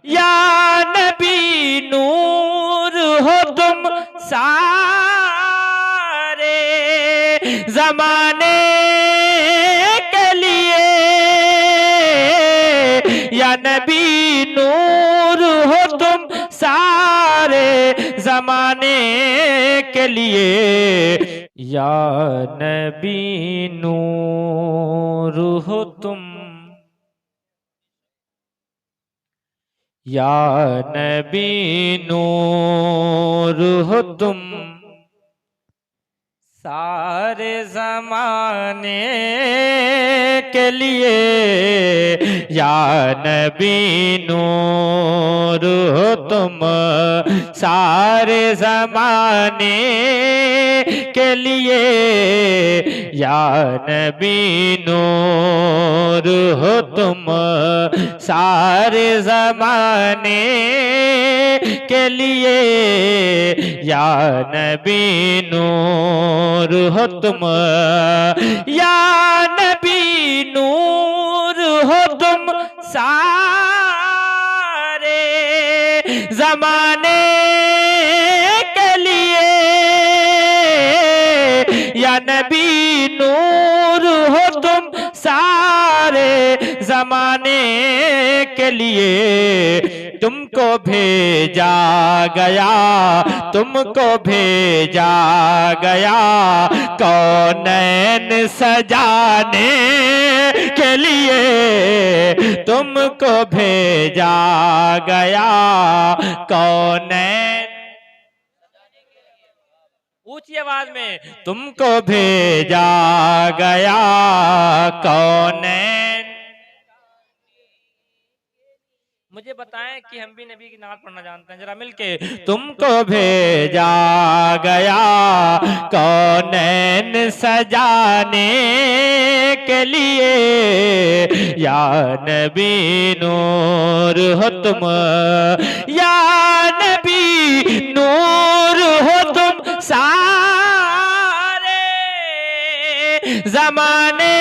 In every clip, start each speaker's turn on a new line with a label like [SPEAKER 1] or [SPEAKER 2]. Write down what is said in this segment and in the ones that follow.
[SPEAKER 1] या नबी नूर हो तुम सारे जमाने के लिए, या नबी नूर हो तुम सारे जमाने के लिए, या नबी नूर हो तुम, या नबी नूर हो तुम सारे जमाने के लिए, या नबी नूर हो तुम सारे जमाने के लिए, या नबी नूर हो तुम सारे जमाने के लिए, या नबी नूर हो तुम, या नबी नूर हो तुम सारे जमाने के लिए, या नबी नूर हो तुम सारे जमाने के लिए, तुमको भेजा गया, तुमको भेजा गया कौनैन सजाने के लिए, तुमको भेजा गया कौनैन, ऊंची आवाज में, तुमको भेजा गया कौनैन। मुझे बताएं कि हम भी नबी की नात पढ़ना जानते हैं, जरा मिलके। तुमको भेजा गया कौनैन सजाने के लिए, या नबी नूर हो तुम, या नबी नूर हो तुम सारे जमाने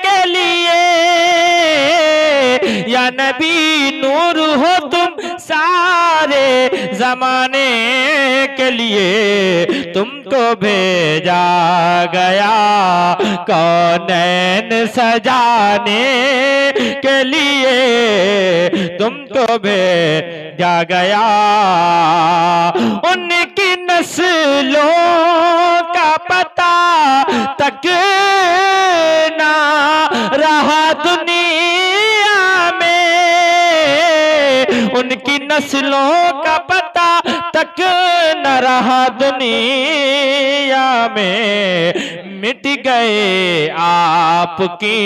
[SPEAKER 1] के लिए, या नबी नूर हो तुम सारे जमाने के लिए, तुमको भेजा गया कौनैन सजाने के लिए, तुमको भेजा गया। उनकी नस्लों का पता तक ना रहा दुनिया में, उनकी नस्लों का पता तक न रहा दुनिया में, मिट गए आपकी,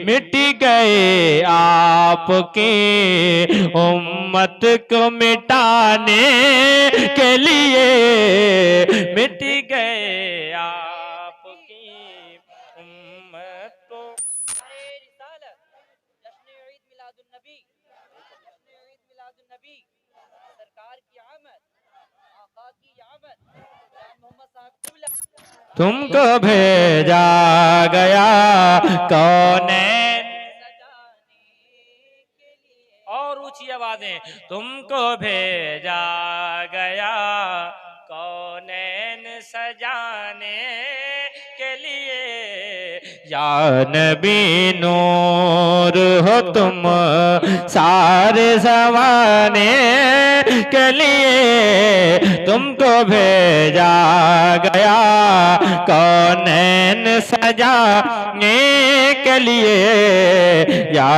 [SPEAKER 1] मिट गए आपकी उम्मत को मिटाने के लिए, मिट गए आपकी उम्मत को। तुमको भेजा गया कौनैन, और ऊंची आवाजें, तुमको भेजा गया कौनैन सजाने के लिए, या नबी नूर हो तुम सारे जमाने के लिए, तुमको भेजा गया कौनैन सजाने के लिए, या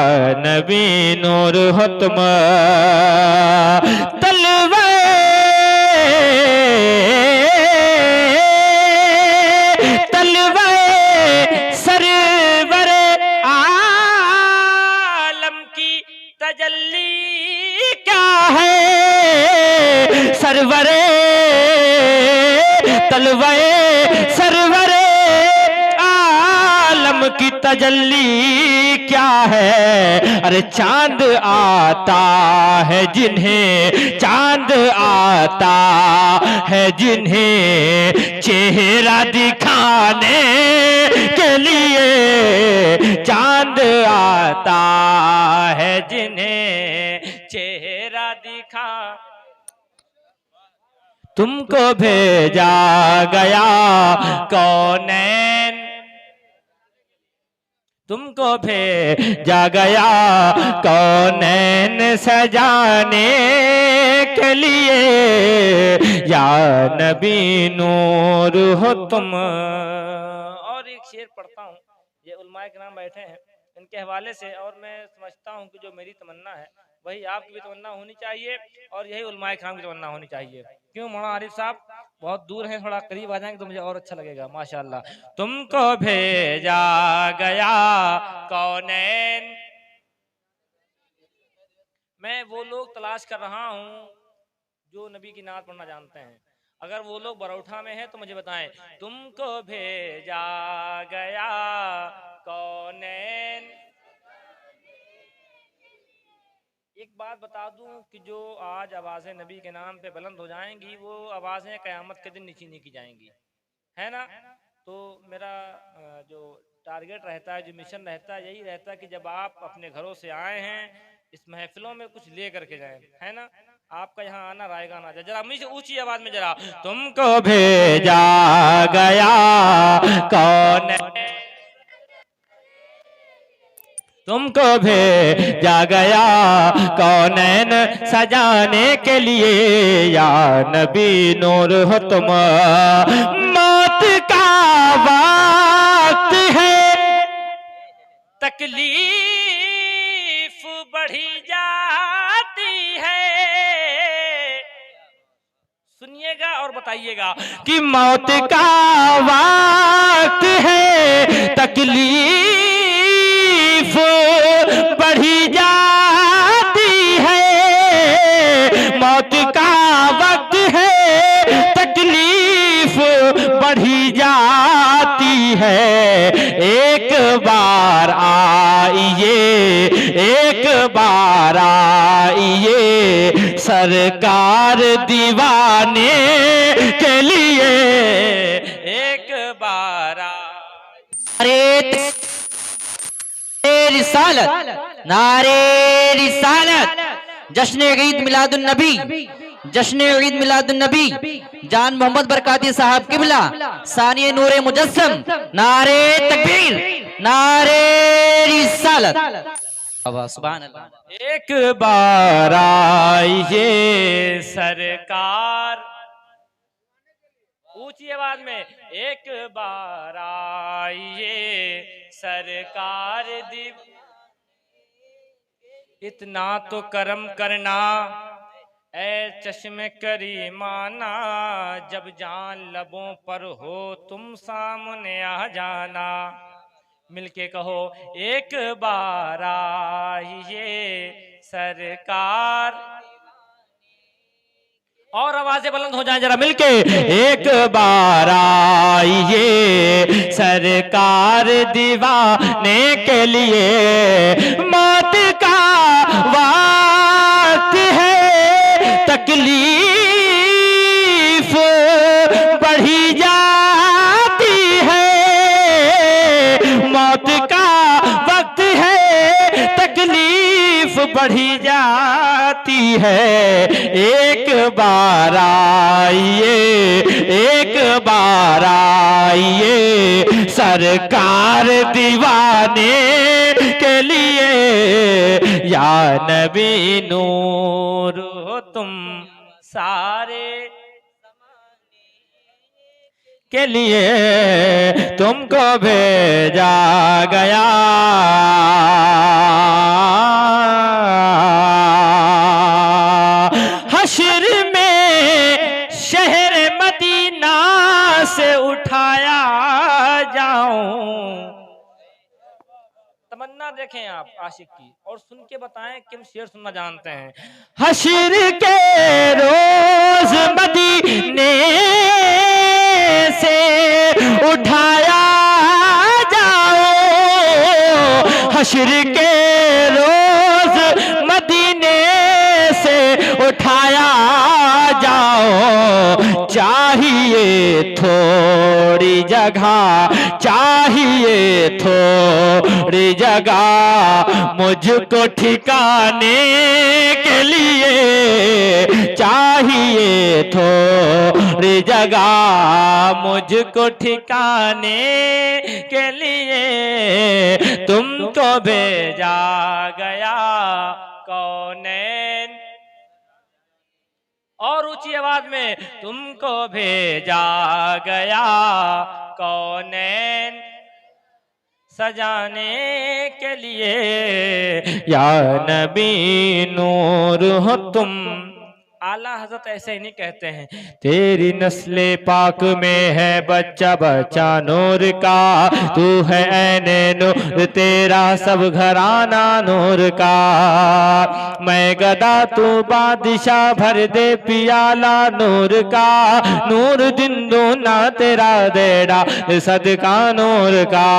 [SPEAKER 1] नबी नूर हो तुम। तलवे तलवे सरवर आलम की तजल्ली क्या है, सरवरे तलवे सरवरे आलम की तजल्ली क्या है। अरे चांद आता है जिन्हें, चांद आता है जिन्हें चेहरा दिखाने के लिए, चांद आता है जिन्हें चेहरा दिखा, तुमको भेजा गया कौनैन, तुमको भेजा गया कौनैन सजाने के लिए, या नबी नूर हो तुम। और एक शेर पढ़ता हूँ, ये उलमाए किराम बैठे हैं, इनके हवाले से, और मैं समझता हूँ कि जो मेरी तमन्ना है वही आपकी भी तमन्ना होनी चाहिए और यही उलमाए किराम की तमन्ना होनी चाहिए। क्यों मौलाना आरिफ साहब बहुत दूर हैं, थोड़ा करीब आ जाएंगे तो मुझे और अच्छा लगेगा। माशाल्लाह। तुमको भेजा गया कौनैन, मैं वो लोग तलाश कर रहा हूँ जो नबी की नात पढ़ना जानते हैं। अगर वो लोग बरौठा में हैं तो मुझे बताएं। तुमको भेजा गया कौनैन। एक बात बता दूं कि जो आज आवाज़ें नबी के नाम पे बुलंद हो जाएंगी वो आवाज़ें क़यामत के दिन नीची नहीं की जाएंगी, है ना। तो मेरा जो टारगेट रहता है, जो मिशन रहता है, यही रहता है कि जब आप अपने घरों से आए हैं इस महफिलों में कुछ ले करके जाएं, है ना। आपका यहाँ आना रायगा ना जाए। जरा मुझे ऊंची आवाज में जरा, तुमको भेजा गया कौन, तुमको भेजा गया कौनैन सजाने के लिए, या नबी नूर हो तुम। मौत का वक्त है, तकलीफ बढ़ी जाती है। सुनिएगा और बताइएगा कि मौत का वक्त है, तकलीफ बढ़ी जाती है। मौत का वक्त है, तकलीफ बढ़ी जाती है। एक बार आइए, एक बार आइए सरकार दीवाने के लिए, एक बार।
[SPEAKER 2] अरे रिसालत, नारे रिसालत, जश्न ईद मिलादुन नबी, जश्न ईद मिलादुन नबी, जान मोहम्मद बरकाती साहब किबला, सानिए नूरे मुजस्सम, नारे तकबीर, नारे रिसालत। सुभान अल्लाह।
[SPEAKER 1] एक बार आइए सरकार, ऊंची आवाज में, एक बार आइए सरकार दी, इतना तो करम करना ऐ चश्मे करीमाना, जब जान लबों पर हो तुम सामने आ जाना। मिलके कहो, एक बार आइए सरकार, और आवाजें बुलंद हो जाएं जरा मिलके। एक बार आइए सरकार दीवाने के लिए, मौत का वक्त है, तकलीफ बढ़ी जाती है। मौत का वक्त है, तकलीफ बढ़ी जाती है। एक बार आइए, एक बार आइए सरकार दीवाने के लिए, या नबी नूर हो तुम सारे के लिए, तुमको भेजा गया हश्र में शहर मदीना से उठाया जाऊं। तमन्ना देखें आप आशिक की, और सुन के बताएं कि हम शेर सुनना जानते हैं। हश्र के रोज मदीने से उठाया जाओ, हश्र के रोज मदीने से उठाया जाओ। चाहिए थोड़ी जगह, चाहिए थोड़ी जगह मुझको ठिकाने के लगा मुझको ठिकाने के लिए, तुमको भेजा गया कौनैन। और ऊंची आवाज में, तुमको भेजा गया कौनैन सजाने के लिए, या नबी नूर हो तुम। आला हजरत ऐसे ही नहीं कहते हैं, तेरी नस्ले पाक में है बच्चा बच्चा नूर का, तू है ऐने नूर तेरा सब घराना नूर का। मैं गदा तू बादशाह भर दे पियाला नूर का, नूर दिन दूना तेरा देड़ा सदका नूर का।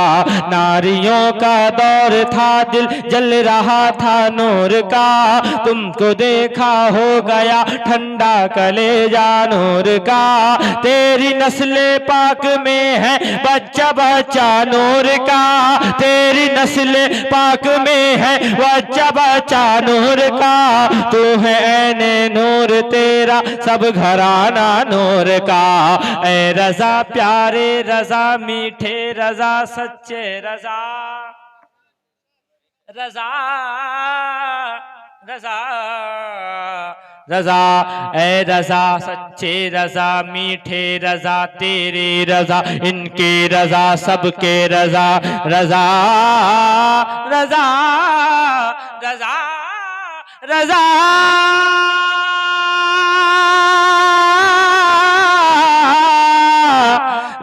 [SPEAKER 1] नारियों का दौर था दिल जल रहा था नूर का, तुमको देखा हो गया ठंडा कलेजा नूर का। तेरी नस्ले पाक में है बच्चा बच्चा नूर का, तेरी नस्ले पाक में है बच्चा बच्चा नूर का। तू है ऐने नूर तेरा सब घराना नूर का। ऐ रजा प्यारे रजा मीठे रजा सच्चे रजा, रजा रजा रजा, ऐ रजा सच्चे रजा मीठे रजा, तेरी रजा इनकी रजा सबके रजा, रजा रजा रजा रजा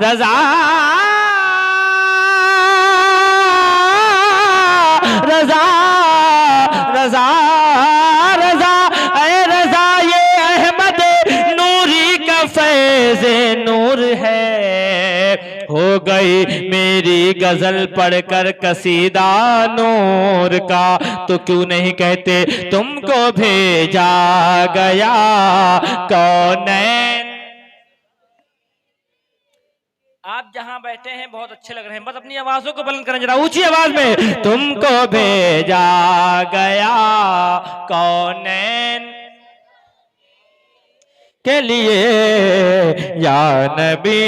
[SPEAKER 1] रजा रजा रजा रजा, ऐ रजा ये अहमद नूरी का फैज़े नूर है। हो गई मेरी गजल पढ़कर कसीदा नूर का, तो क्यों नहीं कहते तुमको भेजा गया कौनैन। आप जहां बैठे हैं बहुत अच्छे लग रहे हैं, बस अपनी आवाजों को बुलंद करें जरा ऊंची आवाज में। तुमको भेजा गया कौनैन के लिए, या नबी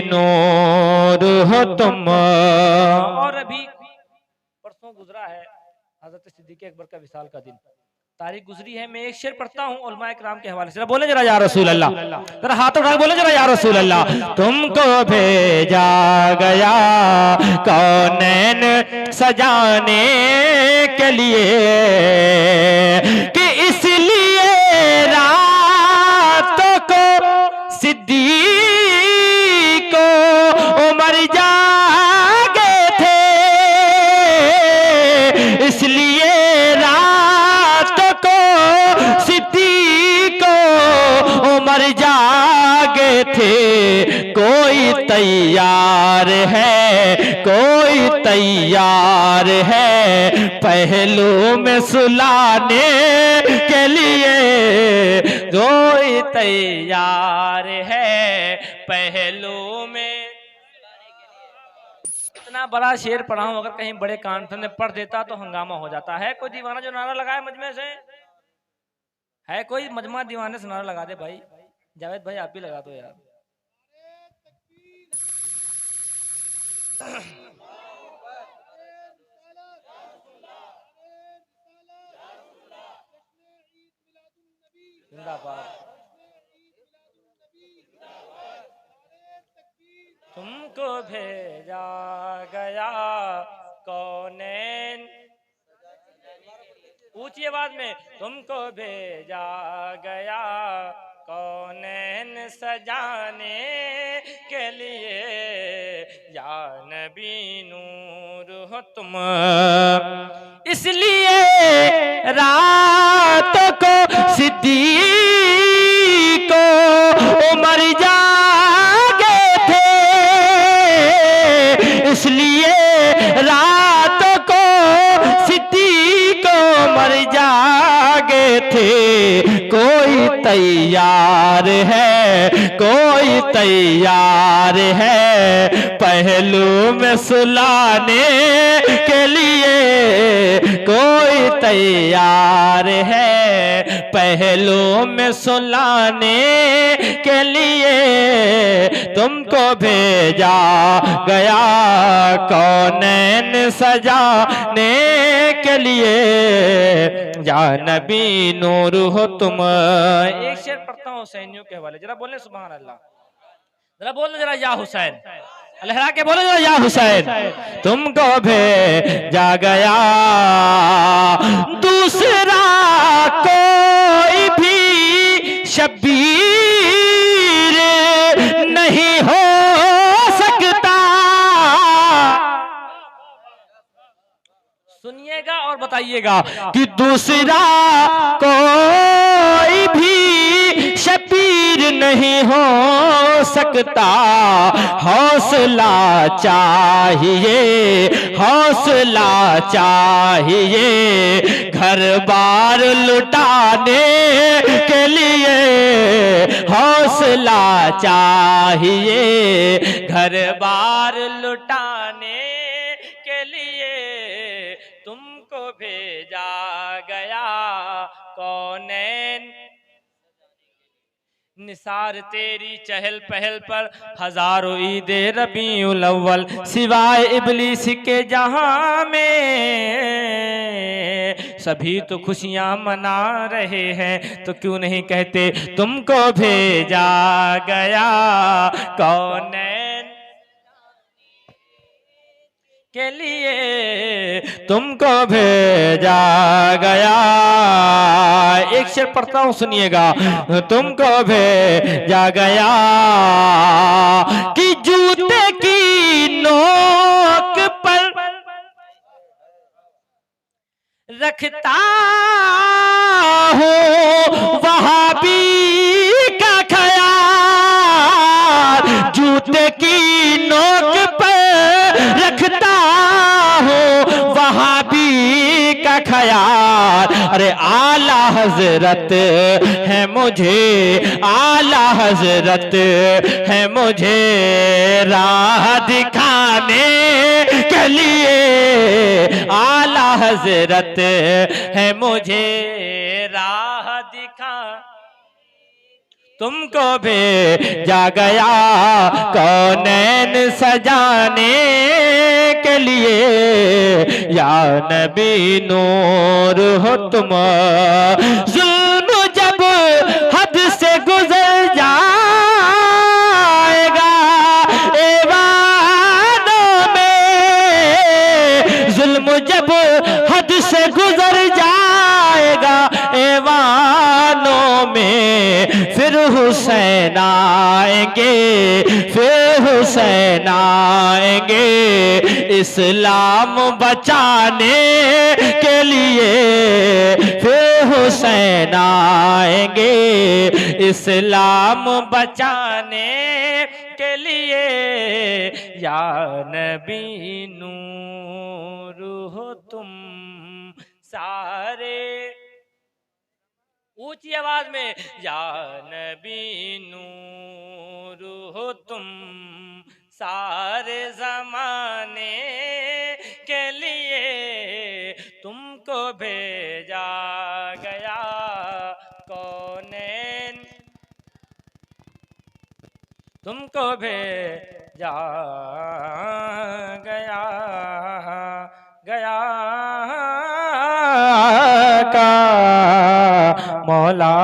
[SPEAKER 1] नूर हो तुम। और अभी परसों गुजरा है हजरत सिद्दीक़ अकबर का विसाल का दिन, तारीख गुजरी है। मैं एक शेर पढ़ता हूँ उलमाए किराम के हवाले से, बोले जरा या रसूल अल्लाह, जरा हाथ उठा बोले जरा या रसूल अल्लाह। तुमको भेजा गया कौनैन सजाने के लिए, कि इसलिए रातों को सिद्दीक़ को उमर जागे थे, इसलिए सिद्दीक़ को उमर जागे थे। कोई तैयार है, कोई तैयार है पहलू में सुलाने के लिए, कोई तैयार है पहलू में। इतना बड़ा शेर पढ़ा हूं, अगर कहीं बड़े कॉन्फ्रेंस में पढ़ देता तो हंगामा हो जाता है। कोई दीवाना जो नारा लगाए मजमे से है, कोई मजमा दीवाने से नारा लगा दे भाई। जावेद भाई आप भी लगा दो यार। जिंदाबाद। तुमको भेजा गया कौनैन, ऊंची आवाज में, तुमको भेजा गया कौनैन सजाने के लिए, या नबी नूर हो तुम। इसलिए रात को सिद्दीक़ को उमर जागे थे, इसलिए रात को सिद्दीक़ को उमर जागे थे। कोई तैयार है, कोई तैयार है पहलू में सुलाने के लिए, कोई तैयार है पहलू में सुलाने के लिए तुमको भेजा गया, कौनैन सजाने के लिए, या नबी नूर हो तुम। एक शेर पढ़ता हूँ हुसैनियों के हवाले, जरा बोले सुभान अल्लाह, जरा बोलो जरा या हुसैन, लहरा के बोलो जरा या हुसैन। तुमको भेजा गया दूसरा कोई भी शबीर नहीं हो सकता। सुनिएगा और बताइएगा कि दूसरा कोई भी शबीर नहीं हो सकता। हौसला चाहिए, हौसला चाहिए, घर बार लुटाने के लिए हौसला चाहिए, घर बार लुटाने के लिए तुमको भेजा गया, कौनैन निसार तेरी चहल पहल पर हजारों ईद रबीउल अव्वल, सिवाय इबलीस के जहां में सभी तो खुशियां मना रहे हैं, तो क्यों नहीं कहते तुमको भेजा गया, कौनैन के लिए तुमको भेजा गया। एक शेर पढ़ता हूं सुनिएगा, तुमको भेजा गया कि जूते की नोक पर रखता हूं वहाबी का ख्याल, जूते की नोक पर रखता हूं वहाबी का ख्याल। अरे आला हजरत है मुझे, आला हजरत है मुझे राह दिखाने के लिए, आला हजरत है मुझे राह दिखा, तुमको भेजा गया कौनैन सजाने के लिए, या नबी नूर हो तुम। जुल्म जब हद से गुजर जाएगा ऐवानों में, जुल्म जब हद से गुजर जाएगा ऐवानों में, फिर हुसैन आएंगे, फिर हुसैन आएंगे इस्लाम बचाने के लिए, फिर हुसैन आएंगे इस्लाम बचाने के लिए, या नबी नूर हो तुम सारे, ऊंची आवाज में, या नबी नूर हो तुम सारे जमाने के लिए, तुमको भेजा गया कौनैन, तुमको भेजा गया गया का मौला।